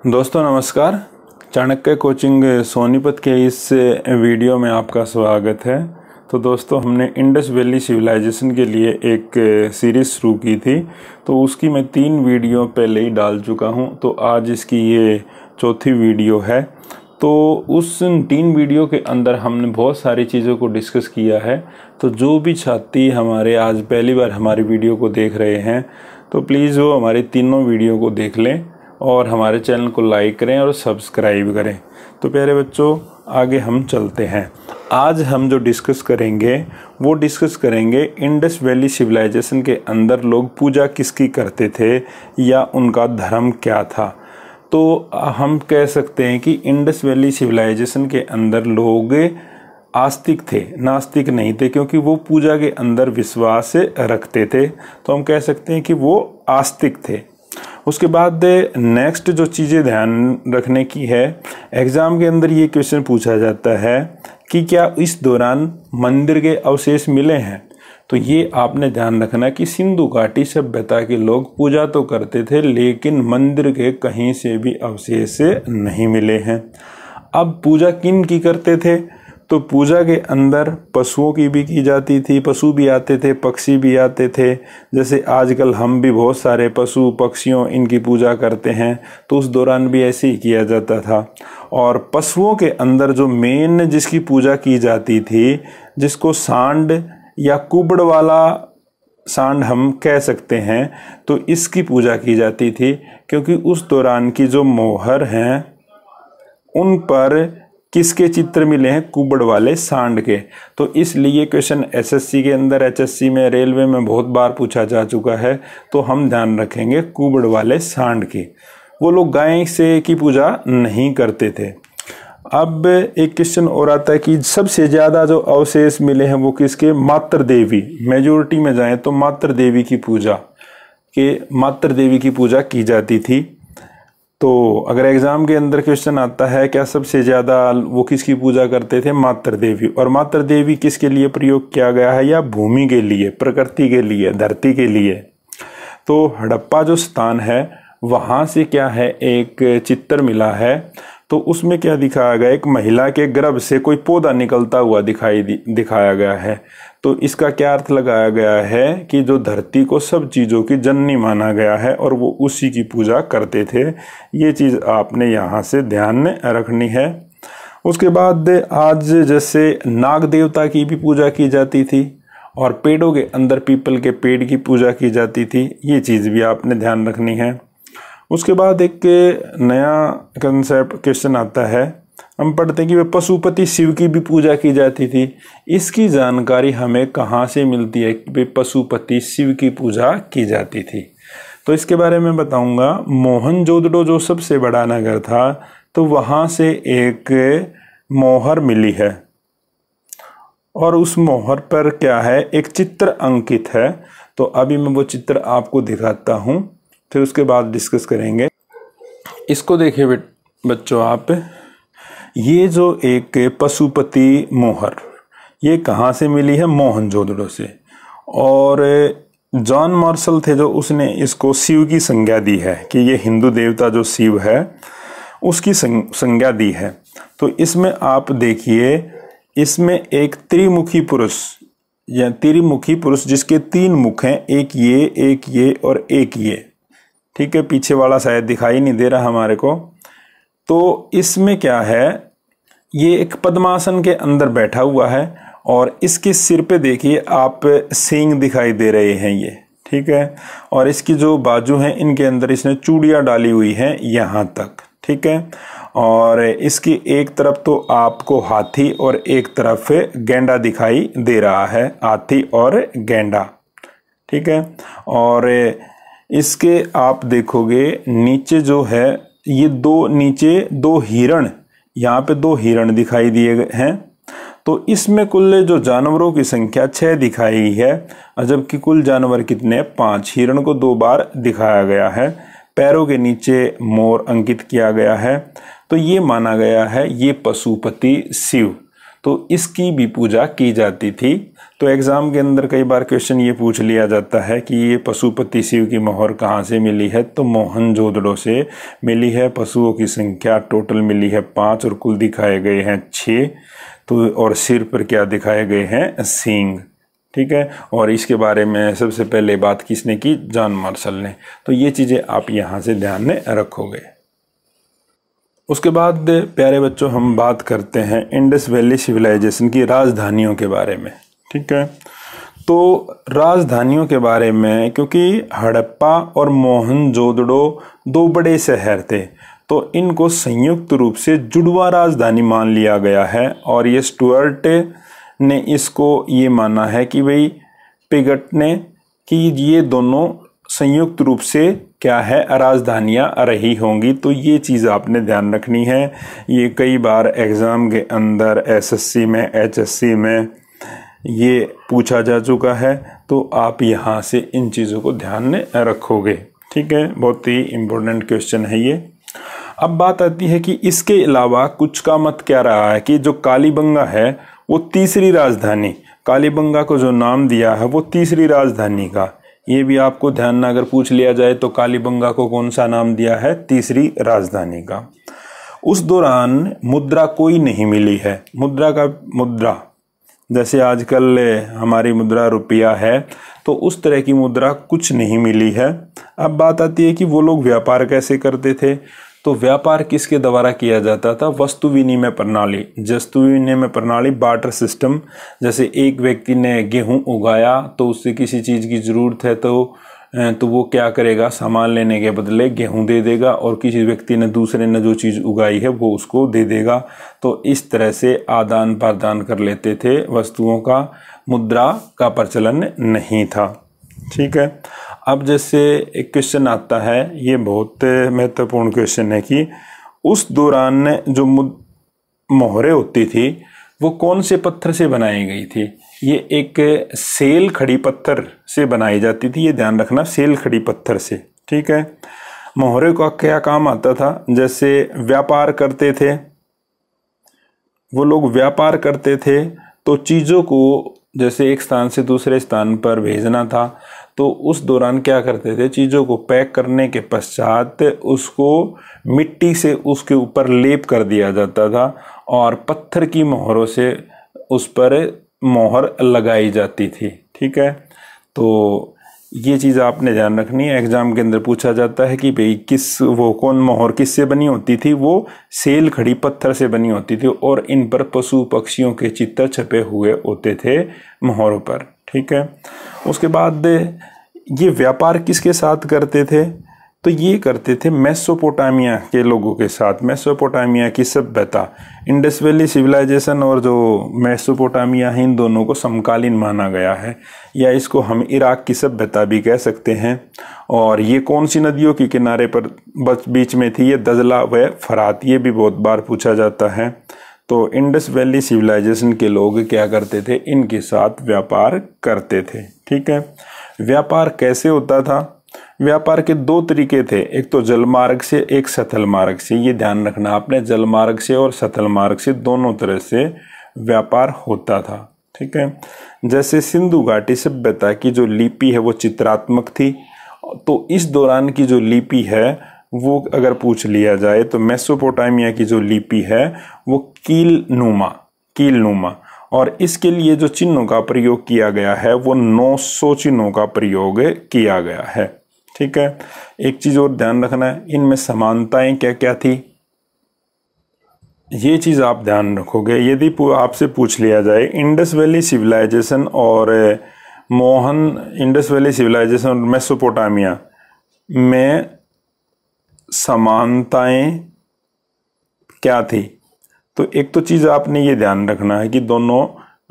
दोस्तों नमस्कार। चाणक्य कोचिंग सोनीपत के इस वीडियो में आपका स्वागत है। तो दोस्तों हमने इंडस वैली सिविलाइजेशन के लिए एक सीरीज़ शुरू की थी, तो उसकी मैं 3 वीडियो पहले ही डाल चुका हूं। तो आज इसकी ये चौथी वीडियो है। तो उस 3 वीडियो के अंदर हमने बहुत सारी चीज़ों को डिस्कस किया है। तो जो भी छात्री हमारे आज पहली बार हमारी वीडियो को देख रहे हैं तो प्लीज़ वो हमारी तीनों वीडियो को देख लें और हमारे चैनल को लाइक करें और सब्सक्राइब करें। तो प्यारे बच्चों आगे हम चलते हैं। आज हम जो डिस्कस करेंगे वो डिस्कस करेंगे इंडस वैली सिविलाइजेशन के अंदर लोग पूजा किसकी करते थे या उनका धर्म क्या था। तो हम कह सकते हैं कि इंडस वैली सिविलाइजेशन के अंदर लोग आस्तिक थे, नास्तिक नहीं थे, क्योंकि वो पूजा के अंदर विश्वास रखते थे। तो हम कह सकते हैं कि वो आस्तिक थे। उसके बाद नेक्स्ट जो चीज़ें ध्यान रखने की है, एग्ज़ाम के अंदर ये क्वेश्चन पूछा जाता है कि क्या इस दौरान मंदिर के अवशेष मिले हैं। तो ये आपने ध्यान रखना कि सिंधु घाटी सभ्यता के लोग पूजा तो करते थे लेकिन मंदिर के कहीं से भी अवशेष नहीं मिले हैं। अब पूजा किन की करते थे, तो पूजा के अंदर पशुओं की भी की जाती थी, पशु भी आते थे, पक्षी भी आते थे। जैसे आजकल हम भी बहुत सारे पशु पक्षियों इनकी पूजा करते हैं, तो उस दौरान भी ऐसे ही किया जाता था। और पशुओं के अंदर जो मेन जिसकी पूजा की जाती थी, जिसको सांड या कुबड़ वाला सांड हम कह सकते हैं, तो इसकी पूजा की जाती थी, क्योंकि उस दौरान की जो मोहर हैं उन पर किसके चित्र मिले हैं, कुबड़ वाले सांड के। तो इसलिए क्वेश्चन एसएससी के अंदर, एचएससी में, रेलवे में बहुत बार पूछा जा चुका है। तो हम ध्यान रखेंगे कुबड़ वाले सांड की। वो लोग गाय से की पूजा नहीं करते थे। अब एक क्वेश्चन और आता है कि सबसे ज़्यादा जो अवशेष मिले हैं वो किसके, मातृ देवी। मेजोरिटी में जाएं तो मातृ देवी की पूजा की जाती थी। तो अगर एग्जाम के अंदर क्वेश्चन आता है क्या सबसे ज़्यादा वो किसकी पूजा करते थे, मातृ देवी। और मातृ देवी किसके लिए प्रयोग किया गया है, या भूमि के लिए, प्रकृति के लिए, धरती के लिए। तो हड़प्पा जो स्थान है वहाँ से क्या है, एक चित्र मिला है। तो उसमें क्या दिखाया गया, एक महिला के गर्भ से कोई पौधा निकलता हुआ दिखाया गया है। तो इसका क्या अर्थ लगाया गया है कि जो धरती को सब चीज़ों की जननी माना गया है और वो उसी की पूजा करते थे। ये चीज़ आपने यहाँ से ध्यान में रखनी है। उसके बाद आज जैसे नाग देवता की भी पूजा की जाती थी और पेड़ों के अंदर पीपल के पेड़ की पूजा की जाती थी। ये चीज़ भी आपने ध्यान रखनी है। उसके बाद एक नया कंसेप्ट क्वेश्चन आता है, हम पढ़ते हैं कि वे पशुपति शिव की भी पूजा की जाती थी। इसकी जानकारी हमें कहाँ से मिलती है कि वे पशुपति शिव की पूजा की जाती थी। तो इसके बारे में बताऊंगा। मोहनजोदड़ो जो सबसे बड़ा नगर था, तो वहाँ से एक मोहर मिली है और उस मोहर पर क्या है, एक चित्र अंकित है। तो अभी मैं वो चित्र आपको दिखाता हूँ, फिर उसके बाद डिस्कस करेंगे। इसको देखिए बच्चों आप, ये जो एक पशुपति मोहर, ये कहाँ से मिली है, मोहनजोदड़ो से। और जॉन मार्शल थे जो उसने इसको शिव की संज्ञा दी है कि ये हिंदू देवता जो शिव है उसकी संज्ञा दी है। तो इसमें आप देखिए, इसमें एक त्रिमुखी पुरुष या त्रिमुखी पुरुष जिसके 3 मुख हैं, एक ये और एक ये। ठीक है, पीछे वाला शायद दिखाई नहीं दे रहा हमारे को। तो इसमें क्या है, ये एक पद्मासन के अंदर बैठा हुआ है और इसके सिर पे देखिए आप सींग दिखाई दे रहे हैं ये। ठीक है, और इसकी जो बाजू हैं इनके अंदर इसने चूड़ियाँ डाली हुई हैं यहाँ तक। ठीक है, और इसकी एक तरफ तो आपको हाथी और एक तरफ गेंडा दिखाई दे रहा है, हाथी और गेंडा। ठीक है, और इसके आप देखोगे नीचे जो है ये नीचे 2 हिरण, यहाँ पे 2 हिरण दिखाई दिए गए हैं। तो इसमें कुल जो जानवरों की संख्या 6 दिखाई है, जबकि कुल जानवर कितने, 5। हिरण को 2 बार दिखाया गया है। पैरों के नीचे मोर अंकित किया गया है। तो ये माना गया है ये पशुपति शिव, तो इसकी भी पूजा की जाती थी। तो एग्जाम के अंदर कई बार क्वेश्चन ये पूछ लिया जाता है कि ये पशुपति शिव की मोहर कहाँ से मिली है, तो मोहनजोदड़ो से मिली है। पशुओं की संख्या टोटल मिली है 5 और कुल दिखाए गए हैं 6। तो और सिर पर क्या दिखाए गए हैं, सींग। ठीक है, और इसके बारे में सबसे पहले बात किसने की, जॉन मार्शल ने। तो ये चीज़ें आप यहाँ से ध्यान में रखोगे। उसके बाद प्यारे बच्चों हम बात करते हैं इंडस वैली सिविलाइजेशन की राजधानियों के बारे में। ठीक है, तो राजधानियों के बारे में, क्योंकि हड़प्पा और मोहनजोदड़ो 2 बड़े शहर थे, तो इनको संयुक्त रूप से जुड़वा राजधानी मान लिया गया है। और ये स्टुअर्ट ने इसको ये माना है कि भाई पिगट ने कि ये दोनों संयुक्त रूप से क्या है, राजधानियाँ रही होंगी। तो ये चीज़ आपने ध्यान रखनी है। ये कई बार एग्ज़ाम के अंदर एसएससी में, एचएससी में ये पूछा जा चुका है, तो आप यहाँ से इन चीज़ों को ध्यान में रखोगे। ठीक है, बहुत ही इम्पोर्टेंट क्वेश्चन है ये। अब बात आती है कि इसके अलावा कुछ का मत क्या रहा है कि जो कालीबंगा है वो तीसरी राजधानी, कालीबंगा को जो नाम दिया है वो तीसरी राजधानी का, ये भी आपको ध्यान में अगर पूछ लिया जाए तो कालीबंगा को कौन सा नाम दिया है, तीसरी राजधानी का। उस दौरान मुद्रा कोई नहीं मिली है। मुद्रा जैसे आजकल हमारी मुद्रा रुपया है, तो उस तरह की मुद्रा कुछ नहीं मिली है। अब बात आती है कि वो लोग व्यापार कैसे करते थे, तो व्यापार किसके द्वारा किया जाता था, वस्तु विनिमय प्रणाली। वस्तु विनिमय प्रणाली, बार्टर सिस्टम। जैसे एक व्यक्ति ने गेहूं उगाया तो उससे किसी चीज़ की ज़रूरत है तो वो क्या करेगा, सामान लेने के बदले गेहूं दे देगा, और किसी व्यक्ति ने, दूसरे ने जो चीज़ उगाई है वो उसको दे देगा। तो इस तरह से आदान प्रदान कर लेते थे वस्तुओं का, मुद्रा का प्रचलन नहीं था। ठीक है, अब जैसे एक क्वेश्चन आता है, ये बहुत महत्वपूर्ण क्वेश्चन है कि उस दौरान जो मोहरें होती थी वो कौन से पत्थर से बनाई गई थी। ये एक सेल खड़ी पत्थर से बनाई जाती थी, ये ध्यान रखना, सेल खड़ी पत्थर से। ठीक है, मोहरे का क्या काम आता था, जैसे व्यापार करते थे वो लोग, व्यापार करते थे तो चीज़ों को जैसे एक स्थान से दूसरे स्थान पर भेजना था, तो उस दौरान क्या करते थे, चीज़ों को पैक करने के पश्चात उसको मिट्टी से उसके ऊपर लेप कर दिया जाता था और पत्थर की मोहरों से उस पर मोहर लगाई जाती थी। ठीक है, तो ये चीज़ आपने ध्यान रखनी है। एग्जाम के अंदर पूछा जाता है कि भाई वो कौन मोहर किससे बनी होती थी, वो सेल खड़ी पत्थर से बनी होती थी और इन पर पशु पक्षियों के चित्र छपे हुए होते थे मोहरों पर। ठीक है, उसके बाद ये व्यापार किसके साथ करते थे, तो ये करते थे मेसोपोटामिया के लोगों के साथ। मेसोपोटामिया की सभ्यता, इंडस वैली सिविलाइजेशन और जो मेसोपोटामिया है, इन दोनों को समकालीन माना गया है, या इसको हम इराक की सभ्यता भी कह सकते हैं। और ये कौन सी नदियों के किनारे पर बीच में थी, ये दजला व फरात, ये भी बहुत बार पूछा जाता है। तो इंडस वैली सिविलाइजेशन के लोग क्या करते थे, इनके साथ व्यापार करते थे। ठीक है, व्यापार कैसे होता था, व्यापार के 2 तरीके थे, एक तो जल मार्ग से, एक सतल मार्ग से। ये ध्यान रखना आपने, जल मार्ग से और सतल मार्ग से दोनों तरह से व्यापार होता था। ठीक है, जैसे सिंधु घाटी सभ्यता की जो लिपि है वो चित्रात्मक थी, तो इस दौरान की जो लिपि है वो अगर पूछ लिया जाए तो मेसोपोटामिया की जो लिपि है वो कीलनुमा, और इसके लिए जो चिन्हों का प्रयोग किया गया है वो 900 चिन्हों का प्रयोग किया गया है। ठीक है, एक चीज और ध्यान रखना है, इनमें समानताएं क्या क्या थी, ये चीज आप ध्यान रखोगे। यदि आपसे पूछ लिया जाए इंडस वैली सिविलाइजेशन और मेसोपोटामिया में समानताएं क्या थी, तो एक तो चीज आपने ये ध्यान रखना है कि दोनों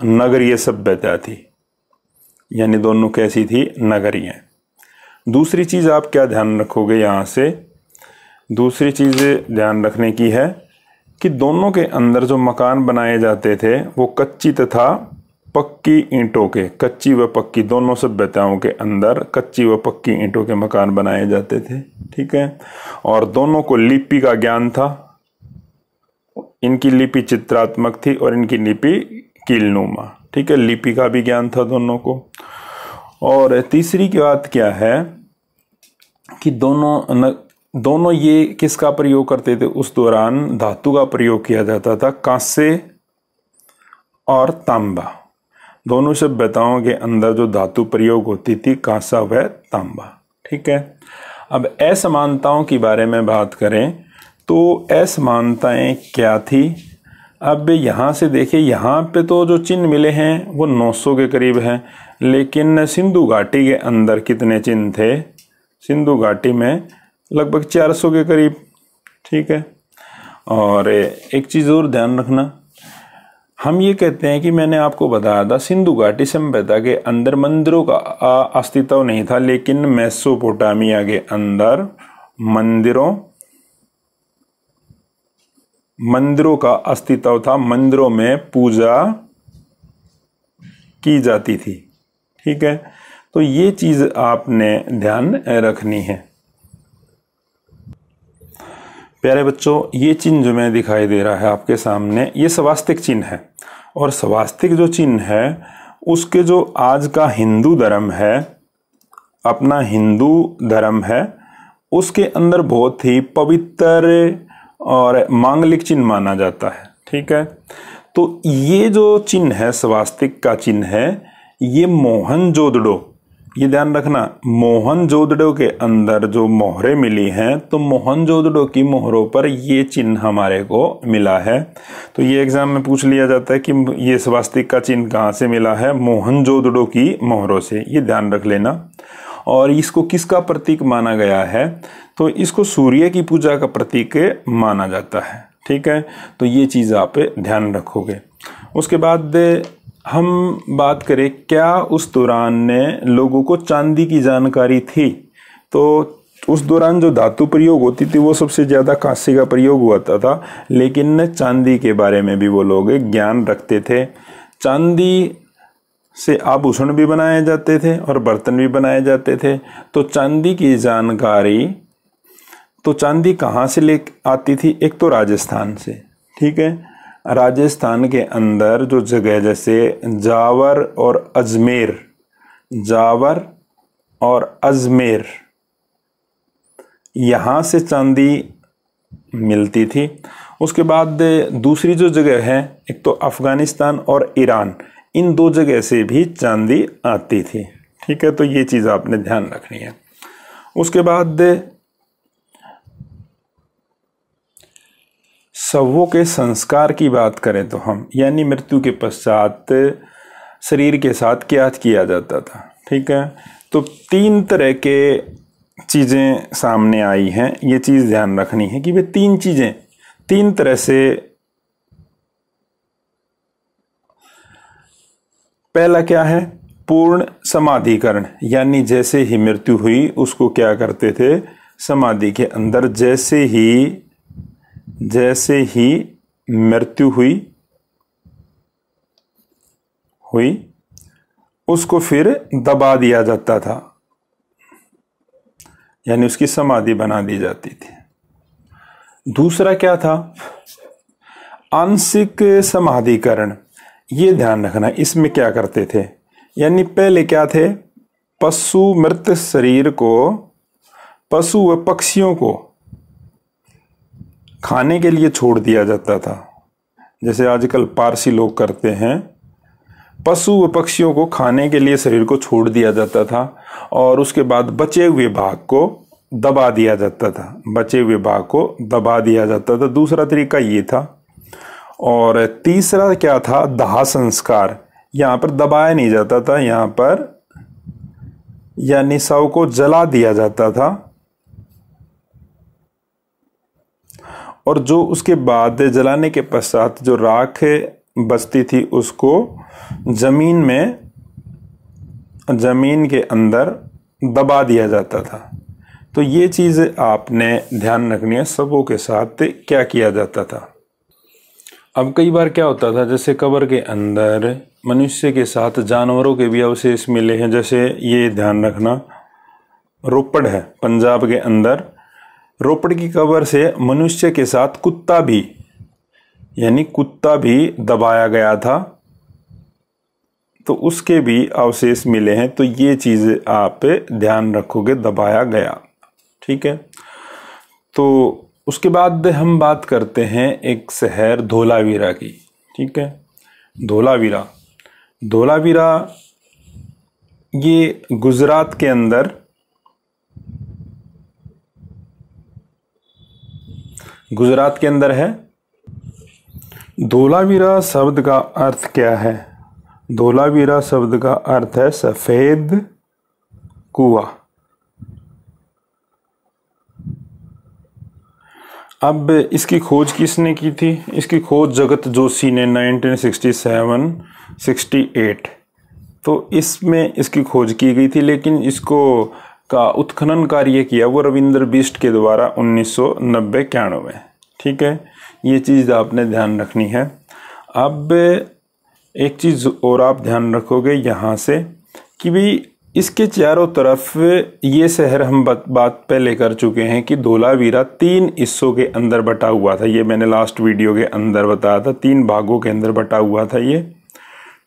नगरीय सभ्यता थी, यानी दोनों कैसी थी, नगरीय। दूसरी चीज आप क्या ध्यान रखोगे, यहाँ से दूसरी चीज ध्यान रखने की है कि दोनों के अंदर जो मकान बनाए जाते थे वो कच्ची तथा पक्की ईंटों के, कच्ची व पक्की दोनों सभ्यताओं के अंदर कच्ची व पक्की ईंटों के मकान बनाए जाते थे। ठीक है, और दोनों को लिपि का ज्ञान था, इनकी लिपि चित्रात्मक थी और इनकी लिपि कीलनुमा। ठीक है, लिपि का भी ज्ञान था दोनों को। और तीसरी की बात क्या है कि दोनों ये किसका प्रयोग करते थे उस दौरान? धातु का प्रयोग किया जाता था, कांसे और तांबा। दोनों सभ्यताओं के अंदर जो धातु प्रयोग होती थी, कांसा व तांबा। ठीक है, अब असमानताओं के बारे में बात करें तो असमानताएं क्या थी? अब यहाँ से देखिए, यहाँ पे तो जो चिन्ह मिले हैं वो 900 के करीब हैं, लेकिन सिंधु घाटी के अंदर कितने चिन्ह थे? सिंधु घाटी में लगभग 400 के करीब। ठीक है, और एक चीज़ और ध्यान रखना, हम ये कहते हैं कि मैंने आपको बताया था सिंधु घाटी सभ्यता के अंदर मंदिरों का अस्तित्व नहीं था, लेकिन मेसोपोटामिया के अंदर मंदिरों का अस्तित्व था, मंदिरों में पूजा की जाती थी। ठीक है, तो ये चीज आपने ध्यान रखनी है। प्यारे बच्चों, ये चिन्ह जो मैं दिखाई दे रहा है आपके सामने, ये स्वास्तिक चिन्ह है। और स्वास्तिक जो चिन्ह है उसके जो आज का हिंदू धर्म है, अपना हिंदू धर्म है, उसके अंदर बहुत ही पवित्र और मांगलिक चिन्ह माना जाता है। ठीक है, तो ये जो चिन्ह है, स्वास्तिक का चिन्ह है, ये मोहनजोदड़ो, ये ध्यान रखना, मोहनजोदड़ो के अंदर जो मोहरें मिली हैं, तो मोहनजोदड़ो की मोहरों पर ये चिन्ह हमारे को मिला है। तो ये एग्जाम में पूछ लिया जाता है कि ये स्वास्तिक का चिन्ह कहाँ से मिला है? मोहनजोदड़ो की मोहरों से, ये ध्यान रख लेना। और इसको किसका प्रतीक माना गया है? तो इसको सूर्य की पूजा का प्रतीक माना जाता है। ठीक है, तो ये चीज़ आप ध्यान रखोगे। उसके बाद हम बात करें, क्या उस दौरान ने लोगों को चांदी की जानकारी थी? तो उस दौरान जो धातु प्रयोग होती थी वो सबसे ज़्यादा कांसे का प्रयोग होता था, लेकिन चांदी के बारे में भी वो लोग ज्ञान रखते थे। चांदी से आभूषण भी बनाए जाते थे और बर्तन भी बनाए जाते थे। तो चांदी की जानकारी, तो चांदी कहाँ से ले आती थी? एक तो राजस्थान से। ठीक है, राजस्थान के अंदर जो जगह जैसे जावर और अजमेर, यहाँ से चांदी मिलती थी। उसके बाद दूसरी जो जगह है, एक तो अफगानिस्तान और ईरान, इन दो जगह से भी चांदी आती थी। ठीक है, तो ये चीज़ आपने ध्यान रखनी है। उसके बाद शवों के संस्कार की बात करें तो हम, यानी मृत्यु के पश्चात शरीर के साथ क्या किया जाता था? ठीक है, तो 3 तरह के चीज़ें सामने आई हैं। ये चीज़ ध्यान रखनी है कि वे 3 चीज़ें 3 तरह से, पहला क्या है? पूर्ण समाधिकरण, यानी जैसे ही मृत्यु हुई उसको क्या करते थे? समाधि के अंदर जैसे ही मृत्यु हुई उसको फिर दबा दिया जाता था, यानी उसकी समाधि बना दी जाती थी। दूसरा क्या था? आंशिक समाधिकरण। ये ध्यान रखना, इसमें क्या करते थे? यानी पहले क्या थे? मृत शरीर को, पशु व पक्षियों को खाने के लिए छोड़ दिया जाता था। जैसे आजकल पारसी लोग करते हैं, पशु व पक्षियों को खाने के लिए शरीर को छोड़ दिया जाता था और उसके बाद बचे हुए भाग को दबा दिया जाता था। दूसरा तरीका ये था। और तीसरा क्या था? दाह संस्कार। यहाँ पर दबाया नहीं जाता था, यहाँ पर यानी शव को जला दिया जाता था और जो उसके बाद जलाने के पश्चात जो राख बचती थी उसको जमीन के अंदर दबा दिया जाता था। तो ये चीज़ आपने ध्यान रखनी है, सबों के साथ क्या किया जाता था। अब कई बार क्या होता था, जैसे कब्र के अंदर मनुष्य के साथ जानवरों के भी अवशेष मिले हैं। जैसे ये ध्यान रखना, रोपड़ है पंजाब के अंदर, रोपड़ की कब्र से मनुष्य के साथ कुत्ता भी दबाया गया था तो उसके भी अवशेष मिले हैं। तो ये चीज़ आप ध्यान रखोगे, दबाया गया। ठीक है। तो उसके बाद हम बात करते हैं एक शहर धोलावीरा की। ठीक है। धोलावीरा, धोलावीरा ये गुजरात के अंदर है। धोलावीरा शब्द का अर्थ क्या है? धोलावीरा शब्द का अर्थ है सफेद कुआं। अब इसकी खोज किसने की थी? इसकी खोज जगत जोशी ने 1967-68, तो इसमें इसकी खोज की गई थी, लेकिन इसको का उत्खनन कार्य किया वो रविंद्र बिष्ट के द्वारा 1990-91। ठीक है, ये चीज़ आपने ध्यान रखनी है। अब एक चीज़ और आप ध्यान रखोगे यहाँ से कि भाई इसके चारों तरफ ये शहर हम बात पहले कर चुके हैं कि धोलावीरा 3 हिस्सों के अंदर बटा हुआ था। ये मैंने लास्ट वीडियो के अंदर बताया था, 3 भागों के अंदर बटा हुआ था ये।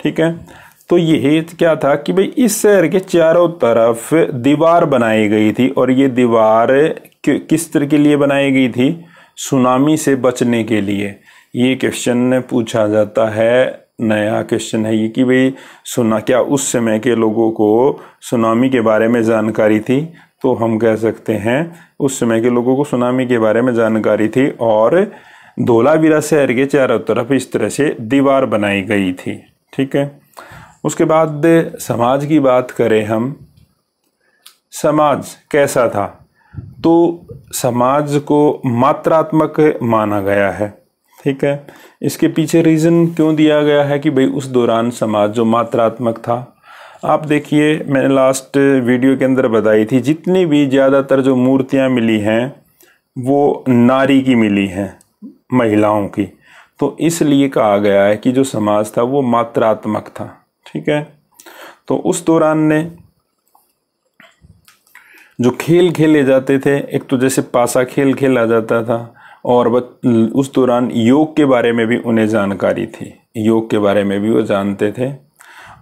ठीक है, तो ये क्या था कि भाई इस शहर के चारों तरफ दीवार बनाई गई थी, और ये दीवार किस तरह के लिए बनाई गई थी? सुनामी से बचने के लिए। ये क्वेश्चन पूछा जाता है, नया क्वेश्चन है ये कि भाई क्या उस समय के लोगों को सुनामी के बारे में जानकारी थी? तो हम कह सकते हैं उस समय के लोगों को सुनामी के बारे में जानकारी थी, और धोलावीरा शहर के चारों तरफ इस तरह से दीवार बनाई गई थी। ठीक है, उसके बाद समाज की बात करें हम, समाज कैसा था? तो समाज को मात्रात्मक माना गया है। ठीक है, इसके पीछे रीज़न क्यों दिया गया है कि भाई उस दौरान समाज जो मात्रात्मक था। आप देखिए, मैंने लास्ट वीडियो के अंदर बताई थी, जितनी भी ज़्यादातर जो मूर्तियां मिली हैं वो नारी की मिली हैं, महिलाओं की। तो इसलिए कहा गया है कि जो समाज था वो मात्रात्मक था। ठीक है, तो उस दौरान ने जो खेल खेले जाते थे, एक तो जैसे पासा खेल खेला जाता था, और उस दौरान योग के बारे में भी उन्हें जानकारी थी, योग के बारे में भी वो जानते थे।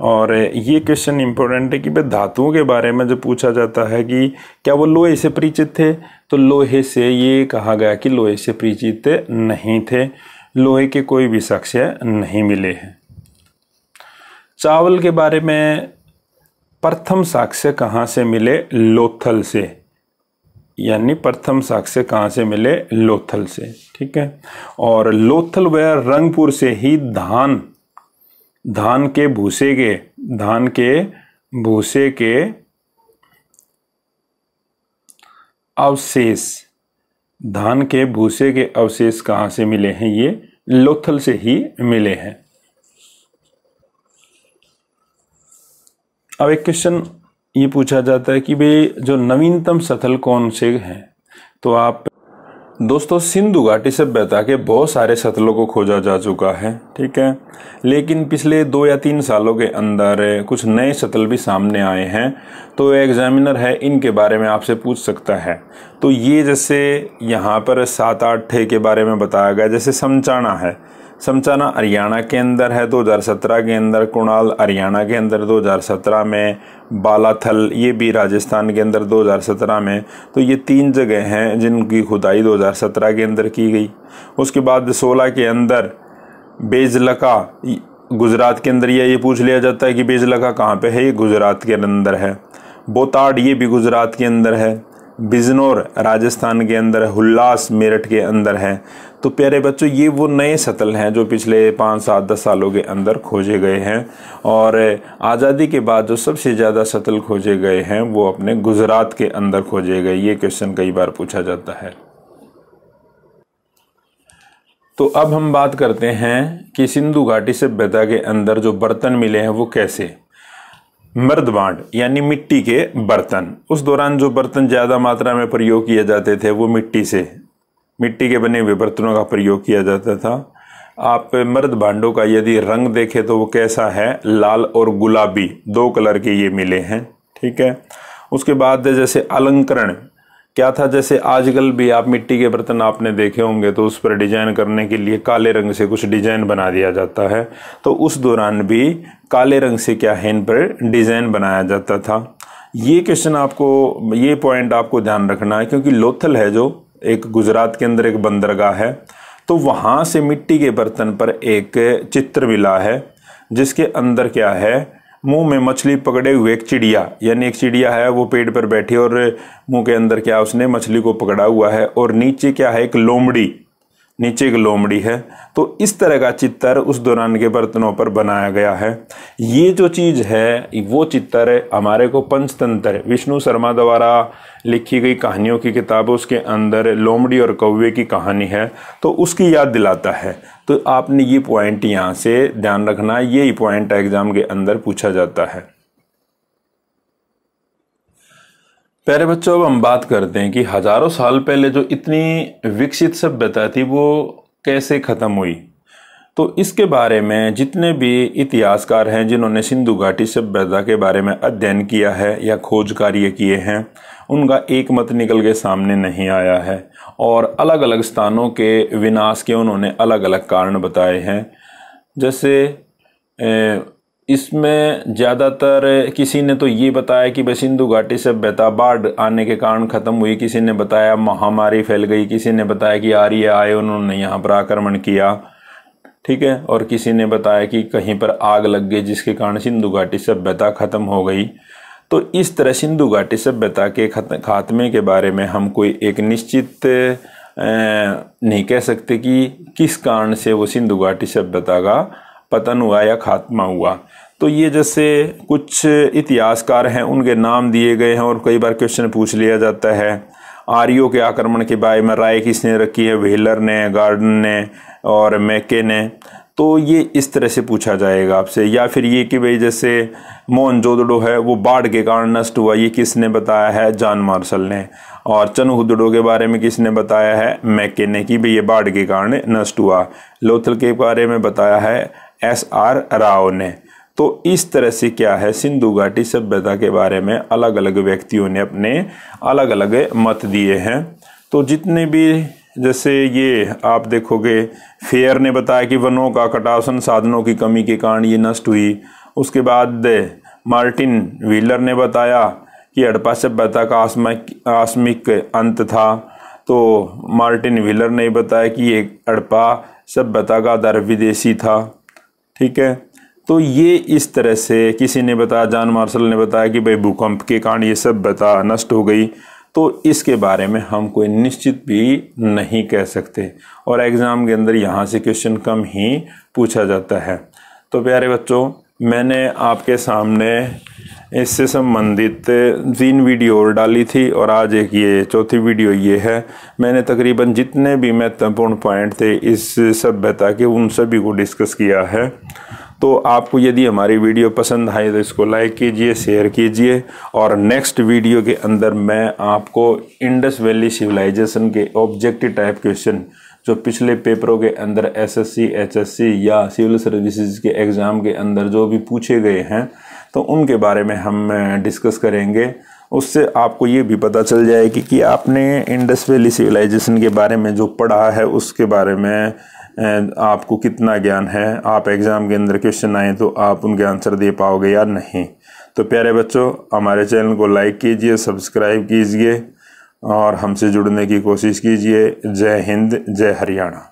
और ये क्वेश्चन इम्पोर्टेंट है कि भाई धातुओं के बारे में जो पूछा जाता है कि क्या वो लोहे से परिचित थे? तो लोहे से ये कहा गया कि लोहे से परिचित नहीं थे, लोहे के कोई भी साक्ष्य नहीं मिले हैं। चावल के बारे में प्रथम साक्ष्य कहाँ से मिले? लोथल से, यानी प्रथम साक्ष्य कहाँ से मिले? लोथल से। ठीक है, और लोथल व रंगपुर से ही धान के भूसे के अवशेष, धान के भूसे के अवशेष कहाँ से मिले हैं? ये लोथल से ही मिले हैं। अब एक क्वेश्चन ये पूछा जाता है कि भाई जो नवीनतम स्थल कौन से हैं? तो आप दोस्तों, सिंधु घाटी सभ्यता के बहुत सारे स्थलों को खोजा जा चुका है। ठीक है, लेकिन पिछले 2 या 3 सालों के अंदर कुछ नए स्थल भी सामने आए हैं, तो एग्जामिनर है इनके बारे में आपसे पूछ सकता है। तो ये जैसे यहाँ पर 7-8 के बारे में बताया गया, जैसे समचाना है, समचाना हरियाणा के अंदर है 2017 के अंदर, कुणाल हरियाणा के अंदर 2017 में, बालाथल ये भी राजस्थान के अंदर 2017 में। तो ये 3 जगह हैं जिनकी खुदाई 2017 के अंदर की गई। उसके बाद 16 के अंदर बेजलका गुजरात के अंदर, ये पूछ लिया जाता है कि बेजलका कहाँ पे है? ये गुजरात के अंदर है। बोताड़ ये भी गुजरात के अंदर है। बिजनौर राजस्थान के अंदर है। हुल्लास मेरठ के अंदर है। तो प्यारे बच्चों, ये वो नए स्थल हैं जो पिछले 5, 7, 10 सालों के अंदर खोजे गए हैं, और आज़ादी के बाद जो सबसे ज़्यादा स्थल खोजे गए हैं वो अपने गुजरात के अंदर खोजे गए। ये क्वेश्चन कई बार पूछा जाता है। तो अब हम बात करते हैं कि सिंधु घाटी सभ्यता के अंदर जो बर्तन मिले हैं वो कैसे? मृदभांड यानी मिट्टी के बर्तन। उस दौरान जो बर्तन ज़्यादा मात्रा में प्रयोग किए जाते थे वो मिट्टी के बने हुए बर्तनों का प्रयोग किया जाता था। आप मर्द भांडों का यदि रंग देखें तो वो कैसा है? लाल और गुलाबी 2 कलर के ये मिले हैं। ठीक है, उसके बाद जैसे अलंकरण, क्या था, जैसे आजकल भी आप मिट्टी के बर्तन आपने देखे होंगे तो उस पर डिजाइन करने के लिए काले रंग से कुछ डिजाइन बना दिया जाता है, तो उस दौरान भी काले रंग से क्या है इन पर डिजाइन बनाया जाता था। ये क्वेश्चन आपको, ये पॉइंट आपको ध्यान रखना है, क्योंकि लोथल है जो एक गुजरात के अंदर एक बंदरगाह है, तो वहां से मिट्टी के बर्तन पर एक चित्र मिला है जिसके अंदर क्या है, मुंह में मछली पकड़े हुए एक चिड़िया, यानी एक चिड़िया है वो पेड़ पर बैठी और मुंह के अंदर क्या उसने मछली को पकड़ा हुआ है, और नीचे क्या है एक लोमड़ी, नीचे एक लोमड़ी है। तो इस तरह का चित्र उस दौरान के बर्तनों पर बनाया गया है। ये जो चीज है वो चित्र हमारे को पंचतंत्र विष्णु शर्मा द्वारा लिखी गई कहानियों की किताब, उसके अंदर लोमड़ी और कौवे की कहानी है, तो उसकी याद दिलाता है। तो आपने ये पॉइंट यहाँ से ध्यान रखना, यही पॉइंट एग्जाम के अंदर पूछा जाता है। प्यारे बच्चों, अब हम बात करते हैं कि हजारों साल पहले जो इतनी विकसित सभ्यता थी वो कैसे खत्म हुई। तो इसके बारे में जितने भी इतिहासकार हैं जिन्होंने सिंधु घाटी सभ्यता के बारे में अध्ययन किया है या खोज कार्य किए हैं, उनका एक मत निकल के सामने नहीं आया है, और अलग अलग स्थानों के विनाश के उन्होंने अलग अलग कारण बताए हैं। जैसे इसमें ज़्यादातर किसी ने तो ये बताया कि भाई सिंधु घाटी सभ्यता बाढ़ आने के कारण ख़त्म हुई, किसी ने बताया महामारी फैल गई, किसी ने बताया कि आर्य आए उन्होंने यहाँ पर आक्रमण किया, ठीक है, और किसी ने बताया कि कहीं पर आग लग गई जिसके कारण सिंधु घाटी सभ्यता ख़त्म हो गई। तो इस तरह सिंधु घाटी सभ्यता के खात्मे के बारे में हम कोई एक निश्चित नहीं कह सकते कि किस कारण से वो सिंधु घाटी सभ्यता का पतन हुआ या खात्मा हुआ। तो ये जैसे कुछ इतिहासकार हैं उनके नाम दिए गए हैं, और कई बार क्वेश्चन पूछ लिया जाता है आर्यों के आक्रमण के बारे में राय किसने रखी है, व्हीलर ने, गार्डन ने और मैके ने। तो ये इस तरह से पूछा जाएगा आपसे। या फिर ये कि भाई जैसे मोहनजोदड़ो है वो बाढ़ के कारण नष्ट हुआ, ये किसने बताया है, जॉन मार्शल ने। और चनहुदड़ो के बारे में किसने बताया है, मैके ने, कि भाई ये बाढ़ के कारण नष्ट हुआ। लोथल के बारे में बताया है SR राव ने। तो इस तरह से क्या है, सिंधु घाटी सभ्यता के बारे में अलग अलग व्यक्तियों ने अपने अलग अलग मत दिए हैं। तो जितने भी, जैसे ये आप देखोगे फेयर ने बताया कि वनों का कटाव संसाधनों की कमी के कारण ये नष्ट हुई। उसके बाद मार्टिन व्हीलर ने बताया कि हड़प्पा सभ्यता का आकस्मिक अंत था। तो मार्टिन व्हीलर ने बताया कि ये हड़प्पा सभ्यता का आधार विदेशी था, ठीक है। तो ये इस तरह से किसी ने बताया, जॉन मार्शल ने बताया कि भाई भूकंप के कारण ये सभ्यता नष्ट हो गई। तो इसके बारे में हम कोई निश्चित भी नहीं कह सकते, और एग्ज़ाम के अंदर यहाँ से क्वेश्चन कम ही पूछा जाता है। तो प्यारे बच्चों, मैंने आपके सामने इससे संबंधित 3 वीडियो और डाली थी, और आज एक ये चौथी वीडियो ये है। मैंने तकरीबन जितने भी महत्वपूर्ण पॉइंट थे इस सभ्यता के उन सभी को डिस्कस किया है। तो आपको यदि हमारी वीडियो पसंद आई तो इसको लाइक कीजिए, शेयर कीजिए, और नेक्स्ट वीडियो के अंदर मैं आपको इंडस वैली सिविलाइजेशन के ऑब्जेक्टिव टाइप क्वेश्चन जो पिछले पेपरों के अंदर SSC, HSC या सिविल सर्विसेज के एग्ज़ाम के अंदर जो भी पूछे गए हैं, तो उनके बारे में हम डिस्कस करेंगे। उससे आपको ये भी पता चल जाएगी कि आपने इंडस वैली सिविलाइजेशन के बारे में जो पढ़ा है उसके बारे में आपको कितना ज्ञान है। आप एग्ज़ाम के अंदर क्वेश्चन आए तो आप उनके आंसर दे पाओगे या नहीं। तो प्यारे बच्चों, हमारे चैनल को लाइक कीजिए, सब्सक्राइब कीजिए और हमसे जुड़ने की कोशिश कीजिए। जय हिंद, जय हरियाणा।